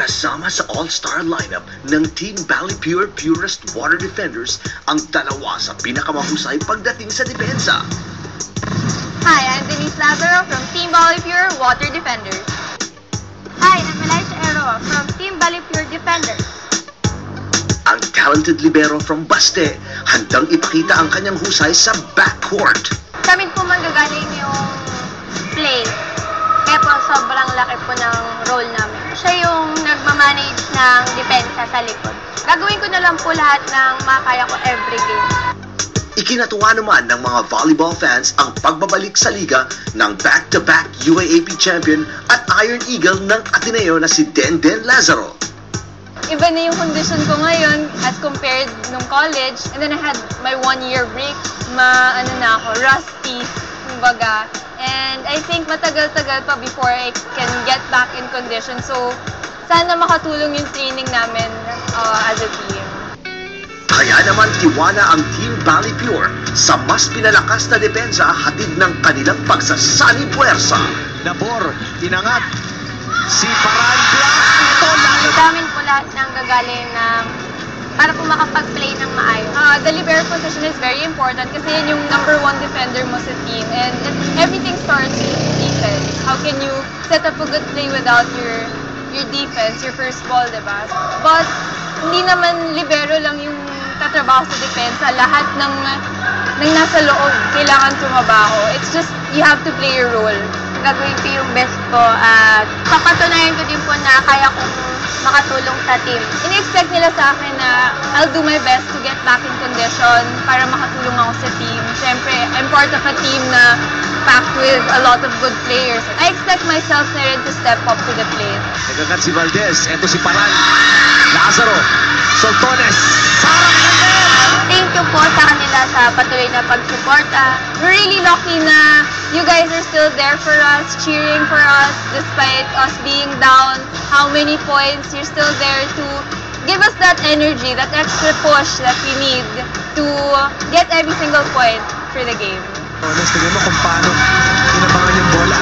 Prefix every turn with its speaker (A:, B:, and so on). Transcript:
A: Kasama sa all-star lineup ng Team Valley Pure Purest Water Defenders ang dalawa sa pinakamahusay pagdating sa depensa.
B: Hi, I'm Denise Lazaro from Team Valley Pure Water Defenders. Hi, I'm Elisha Ero from Team Valley Pure Defenders.
A: Ang talented libero from Baste, handang ipakita ang kanyang husay sa backcourt.
B: Sa amin po manggagaling yung play. Kaya po sobrang laki po ng role namin. Siya yung nagmamanage ng depensa sa likod. Gagawin ko na lang po lahat ng makaya ko every game.
A: Ikinatuwa naman ng mga volleyball fans ang pagbabalik sa liga ng back-to-back UAAP champion at Iron Eagle ng Ateneo na si Denden Lazaro.
B: Iba na yung condition ko ngayon as compared nung college. And then I had my 1-year break. Rusty, kumbaga. And I think matagal-tagal pa before I can get back in condition. So, sana makatulong yung training namin as a team.
A: Kaya naman tiwala ang Team Valley Pure sa mas pinalakas na depensa hatid ng kanilang pagsasanib puwersa.
C: Nabor, tinangat. Si Paran Blas. Ito lalo.
B: Sa amin po lahat ng gagaling na para po makapag-play ng maayos. The libero position is very important kasi yun yung #1 defender mo sa team. And everything starts with defense. How can you set up a good play without your defense, your first ball, diba? But hindi naman libero lang yung tatrabaho sa depensa. Lahat ng nasa loob kailangan tumabaho. It's just, you have to play your role. Gagawin ko yung best ko at papatunayan ko din po na kaya kong makatulong sa team. Ini-expect nila sa akin na I'll do my best to get back in condition para makatulong ako sa team. Siyempre, I'm part of a team na packed with a lot of good players. I expect myself na rin to step up to the plate.
C: Nagagat si Valdez. Ito si Paran. Lazaro. Soltones. Sarang
B: Thank you po sa kanila sa patuloy na pagsuporta. We're really lucky na you guys are still there for us, cheering for us, despite us being down. How many points, you're still there to give us that energy, that extra push that we need to get every single point for the game.
C: Honest, tignan mo kung paano inabangan yung bola.